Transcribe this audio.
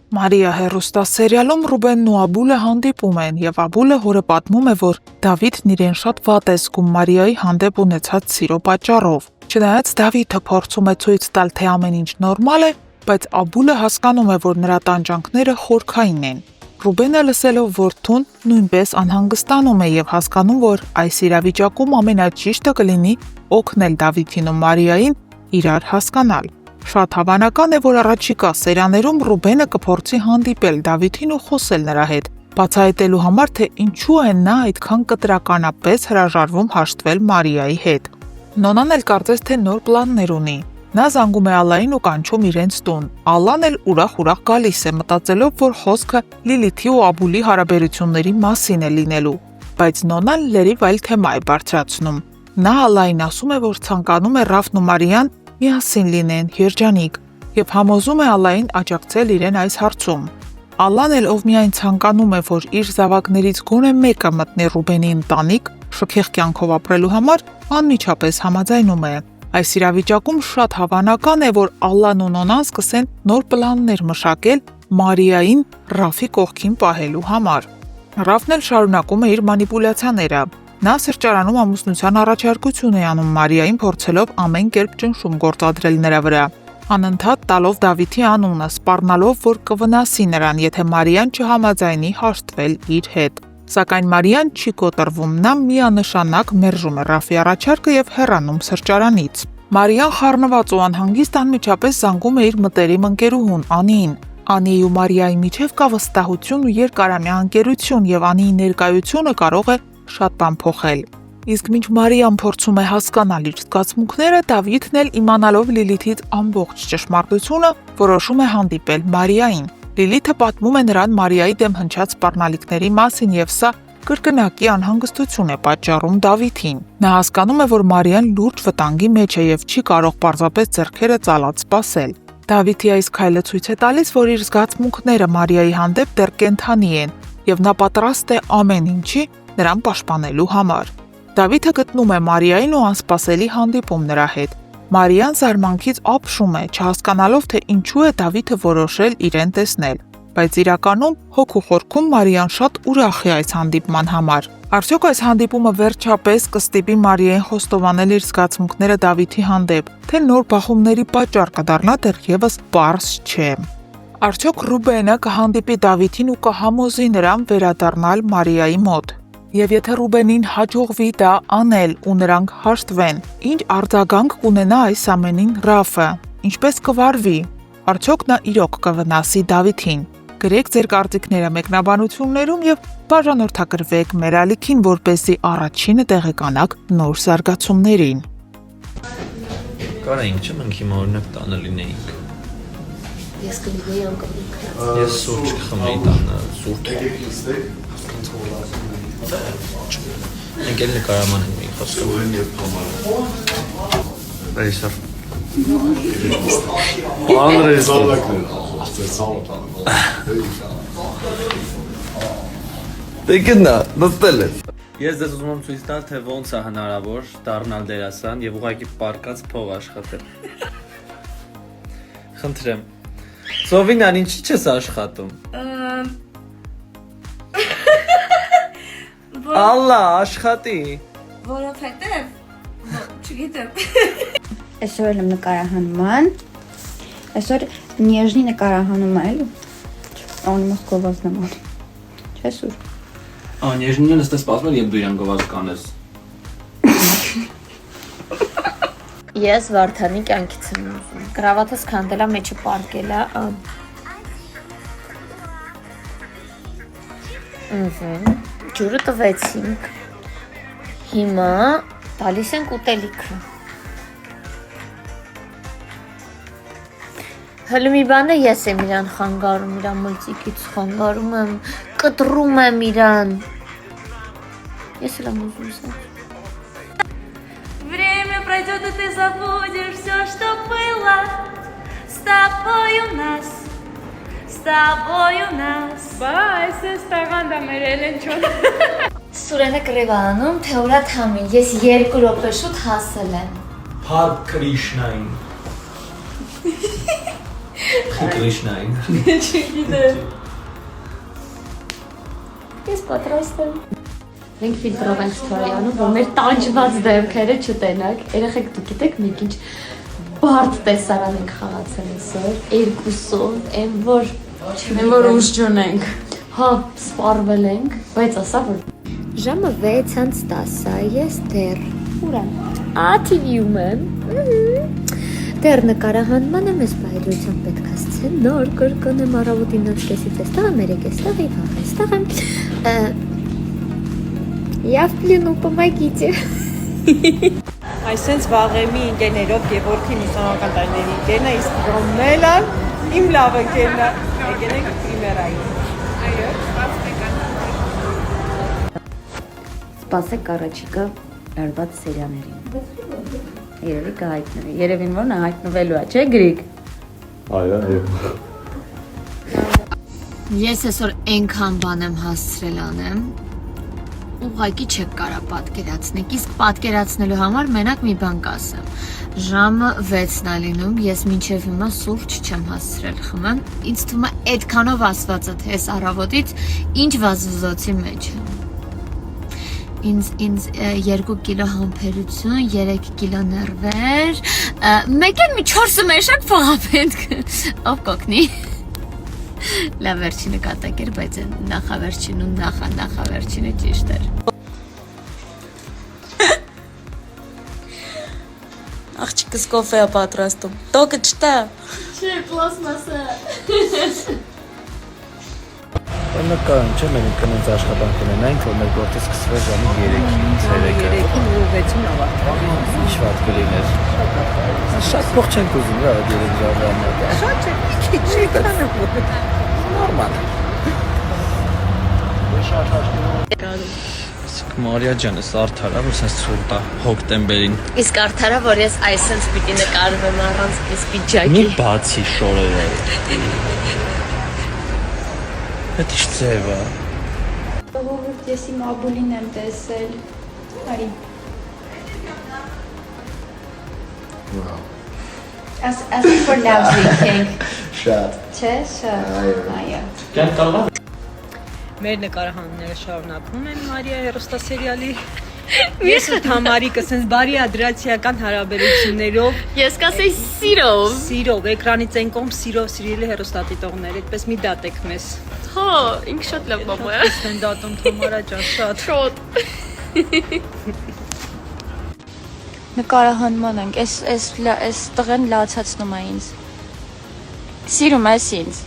Մարիա հեռուստասերիալում Ռուբենն ու Աբուլը հանդիպում են եւ Աբուլը հորը պատմում է, որ Դավիթն իրեն շատ վատ է զգում Մարիայի հանդեպ ունեցած սիրո պատճառով։ Չնայած Դավիթը փորձում է ցույց տալ, թե ամեն ինչ նորմալ է, բայց Աբուլը հասկանում է, որ նրա տանջանքները խորքային են։ Ռուբենը լսելով որդուն նույնպես անհանգստանում է եւ հասկանում, որ այս իրավիճակում ամենաճիշտը կլինի օգնել Դավիթին ու Մարիային իրար հասկանալ։ Շատ հավանական է, որ առաջիկա սերիաներում Ռուբենը կփորձի հանդիպել Դավիթին ու խոսել նրա հետ, բացահայտելու համար, թե ինչու է նա այդքան կտրականապես հրաժարվում հաշտվել Մարիայի հետ։ Նոնան էլ կարծես թե նոր պլաններ ունի։ Նա զանգում է Ալլային ու կանչում իրենց տուն։ Ալլան էլ ուրախ գալիս է, մտածելով, որ խոսքը Լիլիթի ու Աբուլի հարաբերությունների մասին է լինելու, բայց Նոնան լրիվ այլ թեմա է բարձրացնում։ Նա Ալլային ասում է, որ ցանկանում է Ռաֆն ու Մարիան միասին լինեն, երջանիկ, եւ համոզում է Ալլային աջակցել իրեն այս հարցում։ Ալլան էլ, ով միայն ցանկանում է, որ իր զավակներից գոնե մեկը մտնի Ռուբենի ընտանիք, շքեղ կյանքով ապրելու համար, անմիջապես համաձայնում է։ Այս իրավիճակում շատ հավանական է, որ Ալլան ու Նոնան սկսեն նոր պլաններ մշակել Մարիային Ռաֆի կողքին պահելու համար։ Ռաֆն էլ շարունակում է իր մանիպուլյացիաները։ Նա սրճարանում ամուսնության առաջարկություն է անում Մարիային, փորձելով ամեն կերպ ճնշում գործադրել նրա վրա, անընդհատ տալով Դավիթի անունը, սպառնալով, որ կվնասի նրան, եթե Մարիան չհամաձայնի հաշտվել իր հետ։ Սակայն Մարիան չի կոտրվում, նա միանշանակ մերժում է Ռաֆի առաջարկը եւ հեռանում սրճարանից։ Մարիան խառնված ու անհանգիստ անմիջապես զանգում է իր մտերիմ ընկերուհուն Անիին։ Անիի ու Մարիայի միջև կա վստահություն ու երկարամյա ընկերություն եւ Անիի ներկայությունը կարող է շատ բան փոխել։ Իսկ մինչ Մարիան փորձում է հասկանալ իր զգացմունքները, Դավիթն էլ իմանալով Լիլիթից ամբողջ ճշմարտությունը, որոշում է հանդիպել Մարիային։ Լիլիթը պատմում է նրան Մարիայի դեմ հնչած սպառնալիքների մասին եւ սա կրկնակի անհանգստություն է պատճառում Դավիթին։ Նա հասկանում է, որ Մարիան լուրջ վտանգի մեջ է եւ չի կարող պարզապես ձեռքերը ծալած սպասել։ Դավիթի այս քայլը ցույց է տալիս, որ իր զգացմունքները Մարիայի հանդեպ դեռ կենդանի են եւ նա պատրաստ է ամեն ինչի նրան պաշտպանելու համար։ Դավիթը գտնում է Մարիային ու անսպասելի հանդիպում նրա հետ։ Մարիան զարմանքից ապշում է, չհասկանալով, թե ինչու է Դավիթը որոշել իրեն տեսնել, բայց իրականում հոգու խորքում Մարիան շատ ուրախ է այս հանդիպման համար։ Արդյոք այս հանդիպումը վերջապես կստիպի Մարիային խոստովանել իր զգացմունքները Դավիթի հանդեպ, թե նոր բախումների պատճառ կդառնա դեռևս պարզ չէ։ Արդյոք Ռուբենը կհանդիպի Դավիթին ու կհամոզի նրան վերադառնալ Մարիայի մոտ։ Եվ եթե Ռուբենին հաջողվի դա անել ու նրանք հաշտվեն, ինչ արձագանք կունենա այս ամենին Ռաֆը, ինչպես կվարվի, արդյոք նա իրոք կվնասի Դավիթին։ Գրեք ձեր կարծիքները մեկնաբանություններում եւ բաժանորդագրվեք մեր ալիքին, որպեսզի առաջինը տեղեկանաք նոր զարգացումներին։ Կարա ինչ մենք հիմա օրինակ տանը լինեինք։ Ես կլինեի անկապ։ Ես սուրճ կխմեի տանը, սուրճ։ Մենք էլ նկարաման ենք խոսքում։ Ռեյսեր։ Դե գնա, նստել ես։ Ես դες ուզում եմ ցույց տալ, թե ոնց է հնարավոր դառնալ դերասան եւ ուղղակի պարկած փող աշխատել։ Խնդրեմ։ Սովինան, ինչի՞ չես աշխատում։ Ալլա, աշխատի։ Որովհետև չգիտեմ։ Այսօր եմ նկարահանման։ Այսօր նեժնի նկարահանում է, էլի։ Ան մոսկովաց նման։ Չես ուր։ Նեժնին ես սպասում եմ, երբ դու իրան գովազ կանես։ Ես Վարդանի կյանքից եմ ուզում։ Գրավաթս քանդելա մեջը պարկելա։ Ջուրը տվեցինք։ Հիմա տալիս ենք ուտելիքը։ Հələ մի բան է ես եմ իրան խանգարում, իրան մլծիկից խանգարում եմ, կտրում եմ իրան։ Ես էլ եմ ուզում սա։ Время пройдет, и ты забудешь все, что было с тобой у нас, с тобой у нас. Բայց ես տաղանդա մեր Էլենչոն։ Սուրենը կրևանում, թե ուրա թամի, ես 2 րոպե շուտ հասել եմ։ Փար Կրիշնային։ Կրիշնային։ Ես պատրաստ եմ։ Մենք ֆիլտրով ենք ստորյանում, որ մեր տանջված դեմքերը չտենակ։ Երեխեք դուք գիտեք մենք ինչ բարդ տեսարան ենք խաղացել այսօր, երկուսով, այն որ ուժ չունենք։ Հա, սպառվել ենք, բայց ասա որ ժամը 6:10 ես դեռ ուր եմ։ TV-ում եմ։ Դեռ նկարահանման եմ, ես բայրությամբ պետք է ասցեն, նոր կրկնեմ առավոտին 9:30-ից էստեղ եմ, 3:00-ից и վաղ էստեղ եմ։ Я в плену, помогите։ Այսենց վաղեմի ընկերներով Գևորգի ուսանողական տարիների ընկերն է, իսկ Ռոմելը իմ լավ ընկերն է։ Եկեք պրիմերային։ Այո, Սպասեք առաջիկա արված սերիաներին։ Երևի կհայտնվի։ Երևին որ նա հայտնվելու է, չէ՞ Գրիգ։ Այո։ Ես այսօր այնքան բան եմ հասցրել անեմ, ուղղակի չեք կարա պատկերացնեք, իսկ պատկերացնելու համար մենակ մի բան կասեմ։ Ժամը 6-ն է լինում, ես մինչև հիմա սուրճ չեմ հասցրել խմեմ, ինձ թվում է այդքանով ասվածը թե այս առավոտից ինչ վազվզոցի մեջ եմ։ Ինձ 2 կիլո համբերություն, 3 կիլո նервեր, մեկ էլ մի 4 մեշակ փողա պետք, ով կօգնի։ Լավ վերջինը կատակ էր, բայց նախավերջին ու նախավերջինը ճիշտ էր։ Աղջիկս կոֆե է պատրաստում։ Տոկը չտա։ Չէ, պլաստմասը։ Նկարում չէ, մենք կնոց աշխատանք ունենանք, որ մեր գործը սկսվի ժամը 3-ից 3-ին ու 6-ին ավարտվի։ Ինչ վատ կլիներ։ Շատ փող չենք ուզում, რა, 3 ժամը։ Շատ չէ, մի քիչ չկանը որ։ Նորմալ։ Մարիա ջան, էս արդարա, որ սենց ցուրտ է հոկտեմբերին։ Իսկ արդարա, որ ես այսենց պիտի նկարվեմ առանց այս Մի պիջակի։ բացի շորերը։ Այդ ինչ ձև է։ Ժողովուրդ, ես իմ աբուլին եմ տեսել։ Արի։ As for love drinking։ Շատ։ Չէ, շատ։ Այո։ Կյանք կարող է։ Մեր նկարահանումները շարունակվում են Մարիա հերոստասերիալի։ Ես ու Թամարիկը սենց բարի ադրացիական հարաբերություններով Ես կասեի սիրով։ սիրով, էկրանից են կողմ սիրով սիրելի հերոստատիտողներ, այդպես մի դատեք մեզ։ Հա, ինք շատ լավ մամա է։ Ես են դատում Թամարա ջան, շատ։ Շոտ։ Նկարահանման ենք, այս տղեն լացացնում է ինձ։ Սիրում ես ինձ։